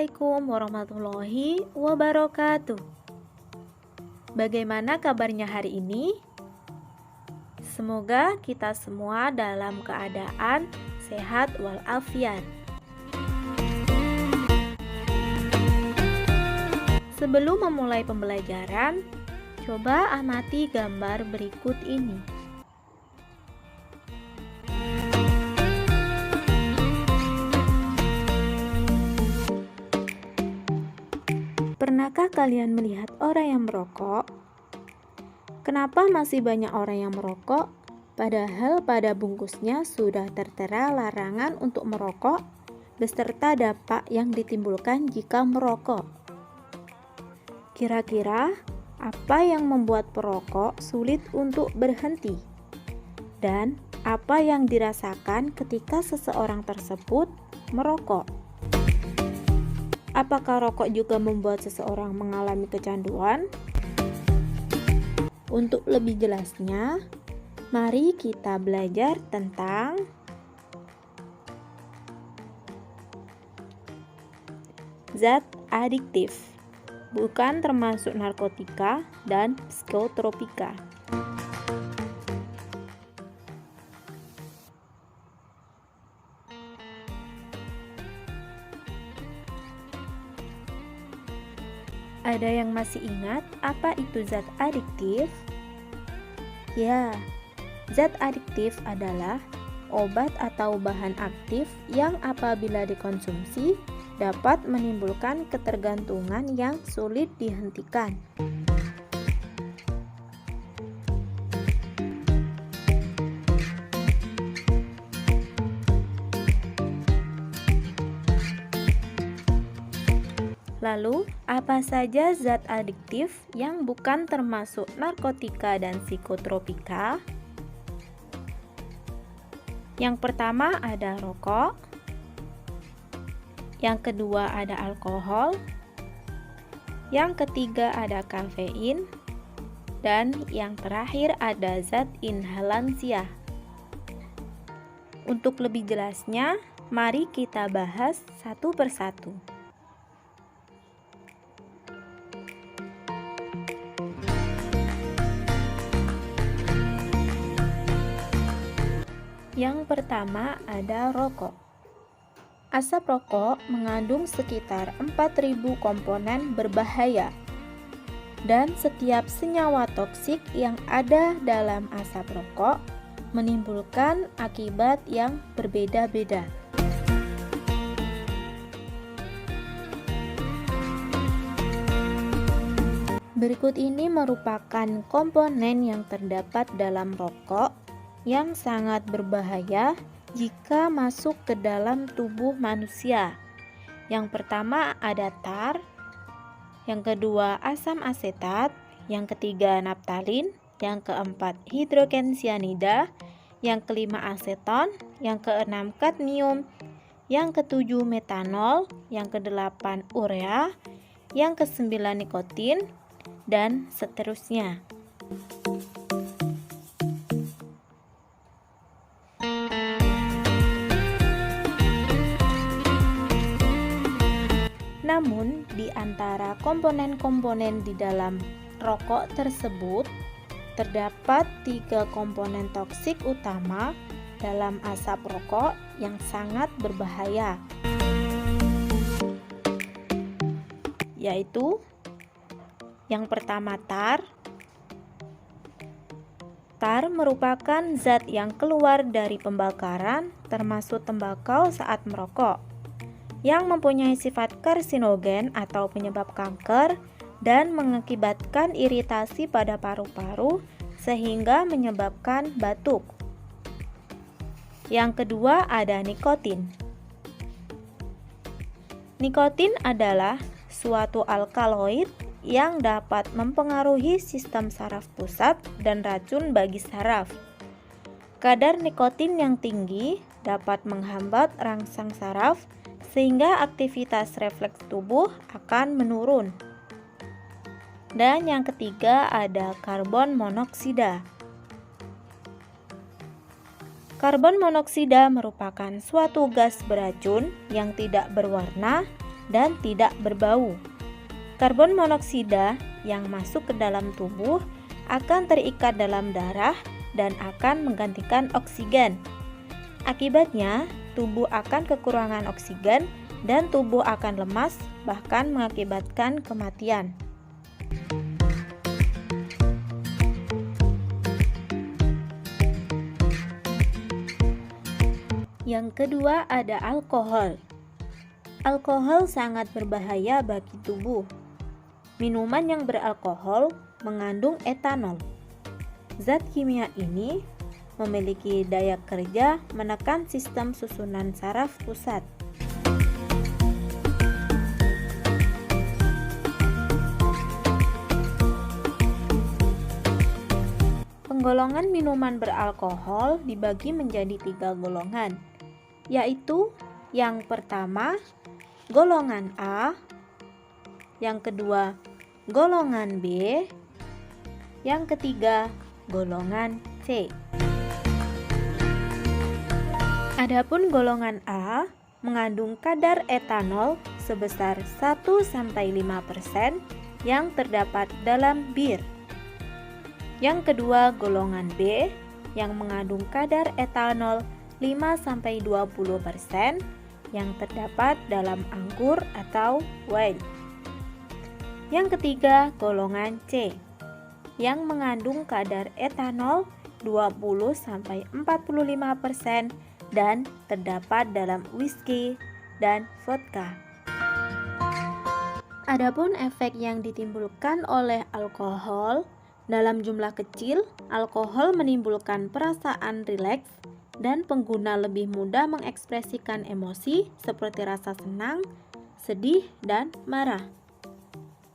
Assalamualaikum warahmatullahi wabarakatuh. Bagaimana kabarnya hari ini? Semoga kita semua dalam keadaan sehat walafiat. Sebelum memulai pembelajaran, coba amati gambar berikut ini. Pernahkah kalian melihat orang yang merokok? Kenapa masih banyak orang yang merokok? Padahal pada bungkusnya sudah tertera larangan untuk merokok beserta dampak yang ditimbulkan jika merokok. Kira-kira apa yang membuat perokok sulit untuk berhenti? Dan apa yang dirasakan ketika seseorang tersebut merokok? Apakah rokok juga membuat seseorang mengalami kecanduan? Untuk lebih jelasnya, mari kita belajar tentang zat adiktif, bukan termasuk narkotika dan psikotropika. Ada yang masih ingat apa itu zat adiktif? Ya, zat adiktif adalah obat atau bahan aktif yang apabila dikonsumsi dapat menimbulkan ketergantungan yang sulit dihentikan. Lalu, apa saja zat adiktif yang bukan termasuk narkotika dan psikotropika? Yang pertama ada rokok, yang kedua ada alkohol, yang ketiga ada kafein, dan yang terakhir ada zat inhalansia. Untuk lebih jelasnya, mari kita bahas satu persatu. Yang pertama ada rokok. Asap rokok mengandung sekitar 4.000 komponen berbahaya, dan setiap senyawa toksik yang ada dalam asap rokok menimbulkan akibat yang berbeda-beda. Berikut ini merupakan komponen yang terdapat dalam rokok yang sangat berbahaya jika masuk ke dalam tubuh manusia. Yang pertama ada tar, yang kedua asam asetat, yang ketiga naftalin, yang keempat hidrogen cyanida, yang kelima aseton, yang keenam kadmium, yang ketujuh metanol, yang kedelapan urea, yang kesembilan nikotin, dan seterusnya. Namun, di antara komponen-komponen di dalam rokok tersebut, terdapat 3 komponen toksik utama dalam asap rokok yang sangat berbahaya, yaitu yang pertama tar. Tar merupakan zat yang keluar dari pembakaran termasuk tembakau saat merokok, yang mempunyai sifat karsinogen atau penyebab kanker dan mengakibatkan iritasi pada paru-paru sehingga menyebabkan batuk. Yang kedua ada nikotin. Nikotin adalah suatu alkaloid yang dapat mempengaruhi sistem saraf pusat dan racun bagi saraf. Kadar nikotin yang tinggi dapat menghambat rangsang saraf sehingga aktivitas refleks tubuh akan menurun. Dan yang ketiga ada karbon monoksida. Karbon monoksida merupakan suatu gas beracun yang tidak berwarna dan tidak berbau. Karbon monoksida yang masuk ke dalam tubuh akan terikat dalam darah dan akan menggantikan oksigen. Akibatnya, tubuh akan kekurangan oksigen dan tubuh akan lemas, bahkan mengakibatkan kematian. Yang kedua ada alkohol. Alkohol sangat berbahaya bagi tubuh. Minuman yang beralkohol mengandung etanol. Zat kimia ini memiliki daya kerja menekan sistem susunan saraf pusat. Penggolongan minuman beralkohol dibagi menjadi 3 golongan, yaitu yang pertama, golongan A, yang kedua, golongan B, yang ketiga, golongan C. Adapun golongan A mengandung kadar etanol sebesar 1-5% yang terdapat dalam bir. Yang kedua, golongan B yang mengandung kadar etanol 5-20% yang terdapat dalam anggur atau wine. Yang ketiga, golongan C yang mengandung kadar etanol 20-45% dan terdapat dalam whisky dan vodka. Adapun efek yang ditimbulkan oleh alkohol, dalam jumlah kecil, alkohol menimbulkan perasaan rileks dan pengguna lebih mudah mengekspresikan emosi seperti rasa senang, sedih, dan marah.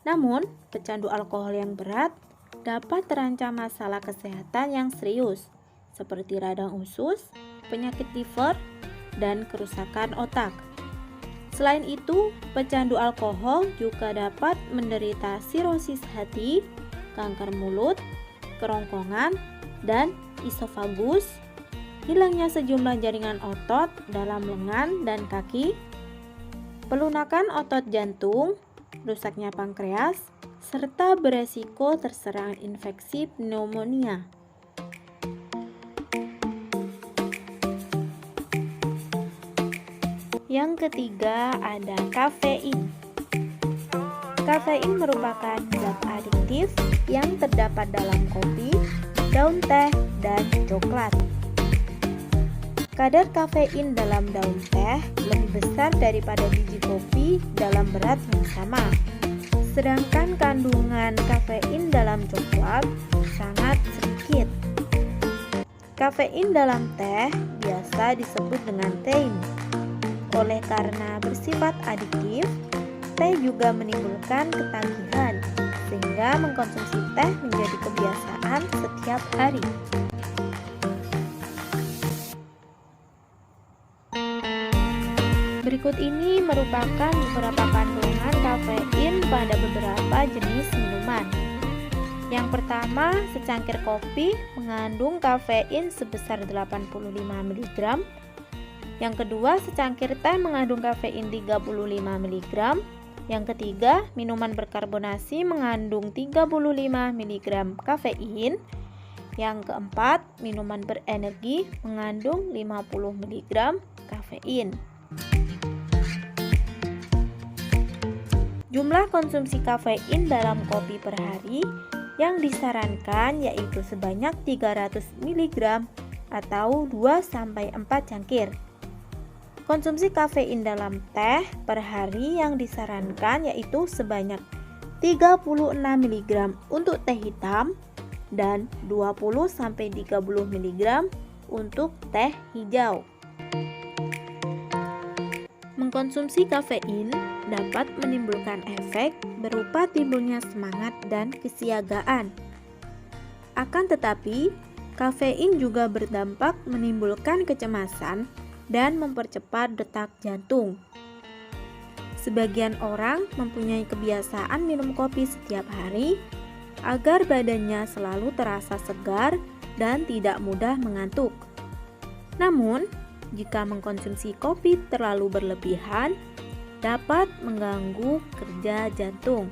Namun, pecandu alkohol yang berat dapat terancam masalah kesehatan yang serius, seperti radang usus, penyakit liver, dan kerusakan otak. Selain itu, pecandu alkohol juga dapat menderita sirosis hati, kanker mulut, kerongkongan, dan esofagus, hilangnya sejumlah jaringan otot dalam lengan dan kaki, pelunakan otot jantung, rusaknya pankreas, serta beresiko terserang infeksi pneumonia. Yang ketiga ada kafein. Kafein merupakan zat adiktif yang terdapat dalam kopi, daun teh, dan coklat. Kadar kafein dalam daun teh lebih besar daripada biji kopi dalam berat yang sama. Sedangkan kandungan kafein dalam coklat sangat sedikit. Kafein dalam teh biasa disebut dengan tein. Oleh karena bersifat adiktif, teh juga menimbulkan ketagihan, sehingga mengkonsumsi teh menjadi kebiasaan setiap hari. Berikut ini merupakan beberapa kandungan kafein pada beberapa jenis minuman. Yang pertama, secangkir kopi mengandung kafein sebesar 85 mg. Yang kedua, secangkir teh mengandung kafein 35 mg. Yang ketiga, minuman berkarbonasi mengandung 35 mg kafein. Yang keempat, minuman berenergi mengandung 50 mg kafein. Jumlah konsumsi kafein dalam kopi per hari yang disarankan yaitu sebanyak 300 mg atau 2-4 cangkir. Konsumsi kafein dalam teh per hari yang disarankan yaitu sebanyak 36 mg untuk teh hitam dan 20-30 mg untuk teh hijau. Mengkonsumsi kafein dapat menimbulkan efek berupa timbulnya semangat dan kesiagaan. Akan tetapi, kafein juga berdampak menimbulkan kecemasan dan mempercepat detak jantung. Sebagian orang mempunyai kebiasaan minum kopi setiap hari agar badannya selalu terasa segar dan tidak mudah mengantuk. Namun, jika mengkonsumsi kopi terlalu berlebihan, dapat mengganggu kerja jantung.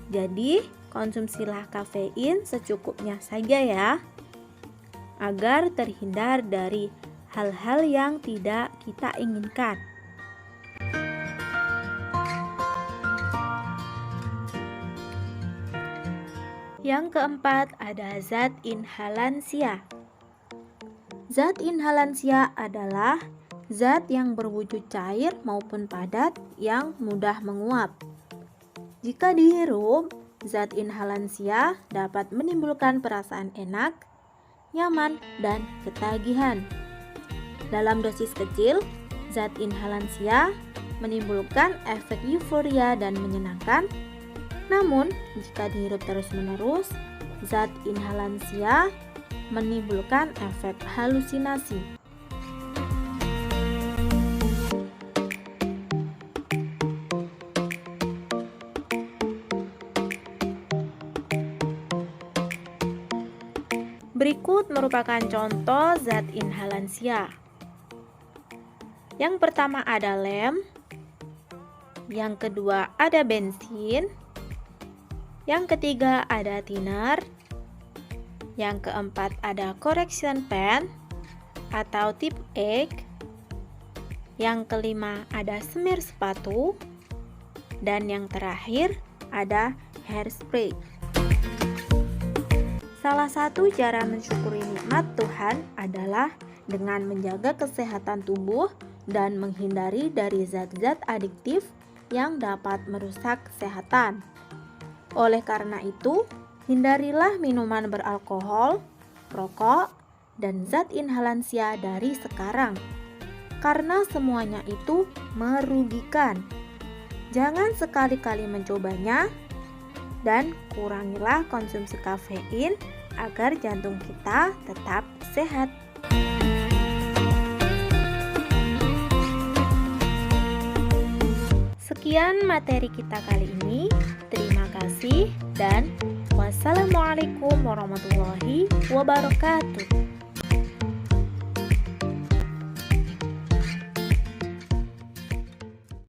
Jadi, konsumsilah kafein secukupnya saja ya, agar terhindar dari hal-hal yang tidak kita inginkan. Yang keempat ada zat inhalansia. Zat inhalansia adalah zat yang berwujud cair maupun padat yang mudah menguap. Jika dihirup, zat inhalansia dapat menimbulkan perasaan enak, nyaman, dan ketagihan. Dalam dosis kecil, zat inhalansia menimbulkan efek euforia dan menyenangkan. Namun, jika dihirup terus-menerus, zat inhalansia menimbulkan efek halusinasi. Berikut merupakan contoh zat inhalansia. Yang pertama ada lem, yang kedua ada bensin, yang ketiga ada thinner, yang keempat ada correction pen atau tip egg, yang kelima ada semir sepatu, dan yang terakhir ada hairspray. Salah satu cara mensyukuri nikmat Tuhan adalah dengan menjaga kesehatan tubuh dan menghindari dari zat-zat adiktif yang dapat merusak kesehatan. Oleh karena itu, hindarilah minuman beralkohol, rokok, dan zat inhalansia dari sekarang, karena semuanya itu merugikan. Jangan sekali-kali mencobanya, dan kurangilah konsumsi kafein agar jantung kita tetap sehat. Sekian materi kita kali ini. Terima kasih dan wassalamualaikum warahmatullahi wabarakatuh.